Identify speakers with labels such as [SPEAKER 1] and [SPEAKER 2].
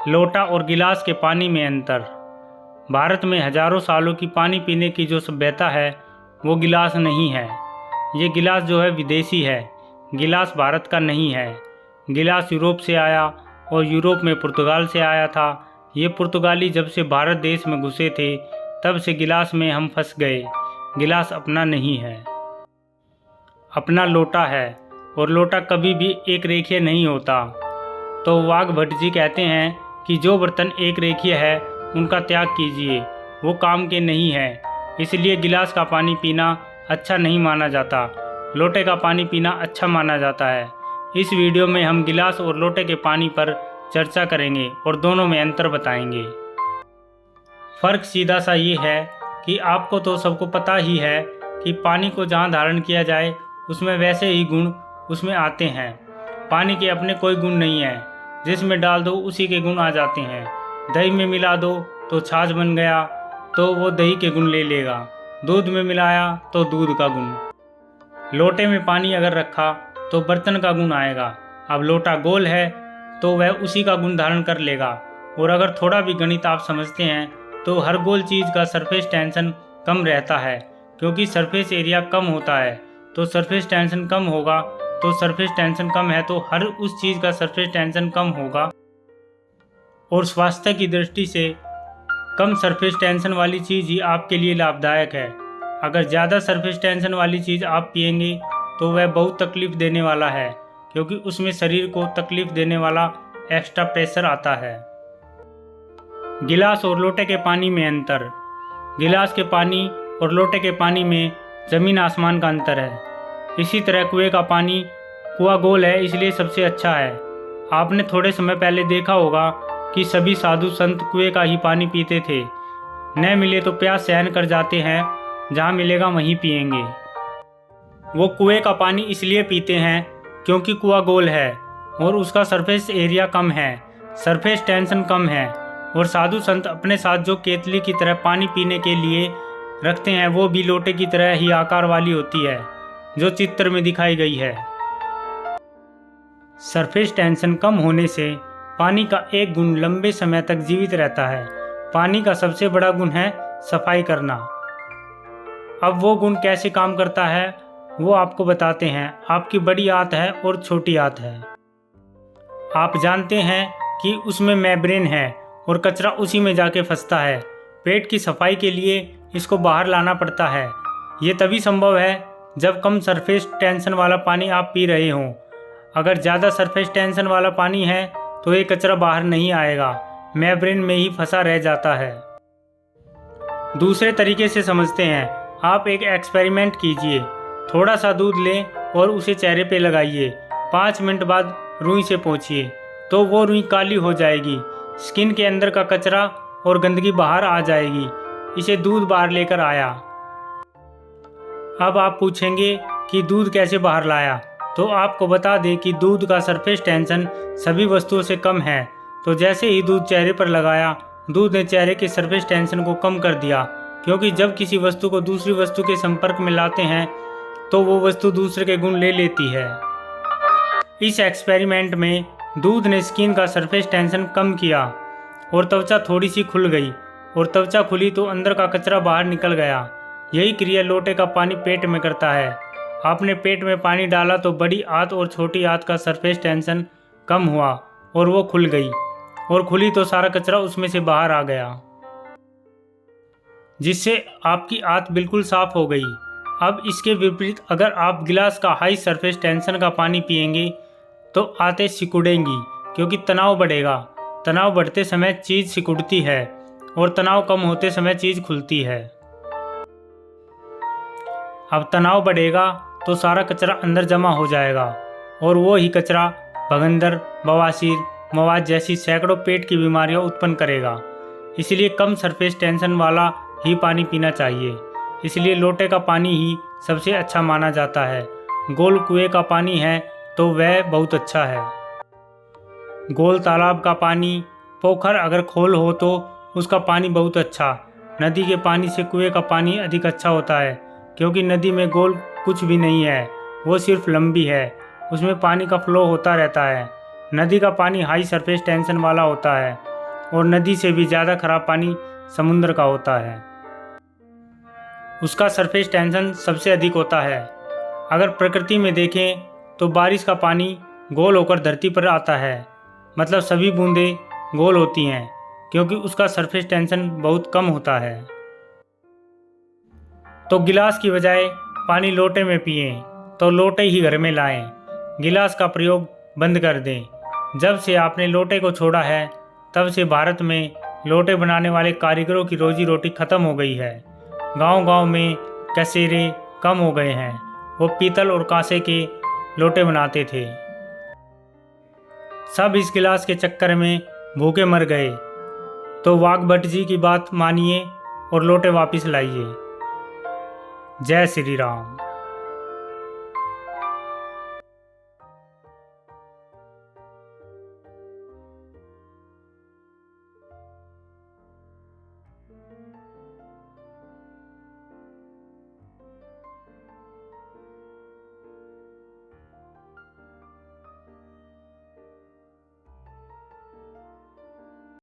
[SPEAKER 1] लोटा और गिलास के पानी में अंतर। भारत में हजारों सालों की पानी पीने की जो सभ्यता है वो गिलास नहीं है। ये गिलास जो है विदेशी है, गिलास भारत का नहीं है। गिलास यूरोप से आया और यूरोप में पुर्तगाल से आया था। ये पुर्तगाली जब से भारत देश में घुसे थे तब से गिलास में हम फंस गए। गिलास अपना नहीं है, अपना लोटा है। और लोटा कभी भी एक रेखीय नहीं होता। तो वाघ भट्ट जी कहते हैं कि जो बर्तन एक रेखीय है उनका त्याग कीजिए, वो काम के नहीं है। इसलिए गिलास का पानी पीना अच्छा नहीं माना जाता, लोटे का पानी पीना अच्छा माना जाता है। इस वीडियो में हम गिलास और लोटे के पानी पर चर्चा करेंगे और दोनों में अंतर बताएंगे। फ़र्क सीधा सा ये है कि आपको तो सबको पता ही है कि पानी को जहाँ धारण किया जाए उसमें वैसे ही गुण उसमें आते हैं। पानी के अपने कोई गुण नहीं है, जिसमें डाल दो उसी के गुण आ जाते हैं। दही में मिला दो तो छाछ बन गया तो वो दही के गुण ले लेगा, दूध में मिलाया तो दूध का गुण। लोटे में पानी अगर रखा तो बर्तन का गुण आएगा। अब लोटा गोल है तो वह उसी का गुण धारण कर लेगा। और अगर थोड़ा भी गणित आप समझते हैं तो हर गोल चीज़ का सरफेस टेंशन कम रहता है, क्योंकि सरफेस एरिया कम होता है तो सरफेस टेंशन कम होगा। तो सरफेस टेंशन कम है तो हर उस चीज़ का सरफेस टेंशन कम होगा। और स्वास्थ्य की दृष्टि से कम सरफेस टेंशन वाली चीज़ ही आपके लिए लाभदायक है। अगर ज़्यादा सरफेस टेंशन वाली चीज़ आप पिएंगे तो वह बहुत तकलीफ़ देने वाला है, क्योंकि उसमें शरीर को तकलीफ़ देने वाला एक्स्ट्रा प्रेशर आता है। गिलास और लोटे के पानी में अंतर। गिलास के पानी और लोटे के पानी में ज़मीन आसमान का अंतर है। इसी तरह कुएं का पानी, कुआं गोल है इसलिए सबसे अच्छा है। आपने थोड़े समय पहले देखा होगा कि सभी साधु संत कुएं का ही पानी पीते थे। न मिले तो प्यास सहन कर जाते हैं, जहाँ मिलेगा वहीं पिएंगे। वो कुएं का पानी इसलिए पीते हैं क्योंकि कुआं गोल है और उसका सरफेस एरिया कम है, सरफेस टेंशन कम है। और साधु संत अपने साथ जो केतली की तरह पानी पीने के लिए रखते हैं वो भी लोटे की तरह ही आकार वाली होती है, जो चित्र में दिखाई गई है। सरफेस टेंशन कम होने से पानी का एक गुण लंबे समय तक जीवित रहता है। पानी का सबसे बड़ा गुण है सफाई करना। अब वो गुण कैसे काम करता है वो आपको बताते हैं। आपकी बड़ी आंत है और छोटी आंत है। आप जानते हैं कि उसमें मेम्ब्रेन है और कचरा उसी में जाके फंसता है। पेट की सफाई के लिए इसको बाहर लाना पड़ता है। ये तभी संभव है जब कम सरफेस टेंशन वाला पानी आप पी रहे हों। अगर ज़्यादा सरफेस टेंशन वाला पानी है तो ये कचरा बाहर नहीं आएगा, मेम्ब्रेन में ही फंसा रह जाता है। दूसरे तरीके से समझते हैं। आप एक एक्सपेरिमेंट कीजिए। थोड़ा सा दूध लें और उसे चेहरे पे लगाइए। 5 मिनट बाद रुई से पोंछिए तो वो रुई काली हो जाएगी। स्किन के अंदर का कचरा और गंदगी बाहर आ जाएगी। इसे दूध बाहर लेकर आया। अब आप पूछेंगे कि दूध कैसे बाहर लाया, तो आपको बता दें कि दूध का सरफेस टेंशन सभी वस्तुओं से कम है। तो जैसे ही दूध चेहरे पर लगाया, दूध ने चेहरे के सरफेस टेंशन को कम कर दिया, क्योंकि जब किसी वस्तु को दूसरी वस्तु के संपर्क में लाते हैं तो वो वस्तु दूसरे के गुण ले लेती है। इस एक्सपेरिमेंट में दूध ने स्किन का सरफेस टेंशन कम किया और त्वचा थोड़ी सी खुल गई, और त्वचा खुली तो अंदर का कचरा बाहर निकल गया। यही क्रिया लोटे का पानी पेट में करता है। आपने पेट में पानी डाला तो बड़ी आंत और छोटी आंत का सरफेस टेंशन कम हुआ और वो खुल गई, और खुली तो सारा कचरा उसमें से बाहर आ गया, जिससे आपकी आंत बिल्कुल साफ हो गई। अब इसके विपरीत अगर आप गिलास का हाई सरफेस टेंशन का पानी पिएंगे तो आंतें सिकुड़ेंगी, क्योंकि तनाव बढ़ेगा। तनाव बढ़ते समय चीज़ सिकुड़ती है और तनाव कम होते समय चीज़ खुलती है। अब तनाव बढ़ेगा तो सारा कचरा अंदर जमा हो जाएगा, और वो ही कचरा भगंदर, बवासीर, मवाद जैसी सैकड़ों पेट की बीमारियां उत्पन्न करेगा। इसलिए कम सरफेस टेंशन वाला ही पानी पीना चाहिए। इसलिए लोटे का पानी ही सबसे अच्छा माना जाता है। गोल कुएं का पानी है तो वह बहुत अच्छा है। गोल तालाब का पानी, पोखर अगर खोल हो तो उसका पानी बहुत अच्छा। नदी के पानी से कुएं का पानी अधिक अच्छा होता है, क्योंकि नदी में गोल कुछ भी नहीं है, वो सिर्फ लंबी है। उसमें पानी का फ्लो होता रहता है। नदी का पानी हाई सरफेस टेंशन वाला होता है। और नदी से भी ज़्यादा खराब पानी समुद्र का होता है। उसका सरफेस टेंशन सबसे अधिक होता है। अगर प्रकृति में देखें तो बारिश का पानी गोल होकर धरती पर आता है, मतलब सभी बूंदें गोल होती हैं क्योंकि उसका सरफेस टेंशन बहुत कम होता है। तो गिलास की बजाय पानी लोटे में पिएं तो लोटे ही घर में लाएं। गिलास का प्रयोग बंद कर दें। जब से आपने लोटे को छोड़ा है तब से भारत में लोटे बनाने वाले कारीगरों की रोजी रोटी खत्म हो गई है। गांव-गांव में कसेरे कम हो गए हैं। वो पीतल और कांसे के लोटे बनाते थे। सब इस गिलास के चक्कर में भूखे मर गए। तो वाघ भट्ट जी की बात मानिए और लोटे वापस लाइए। जय श्री राम।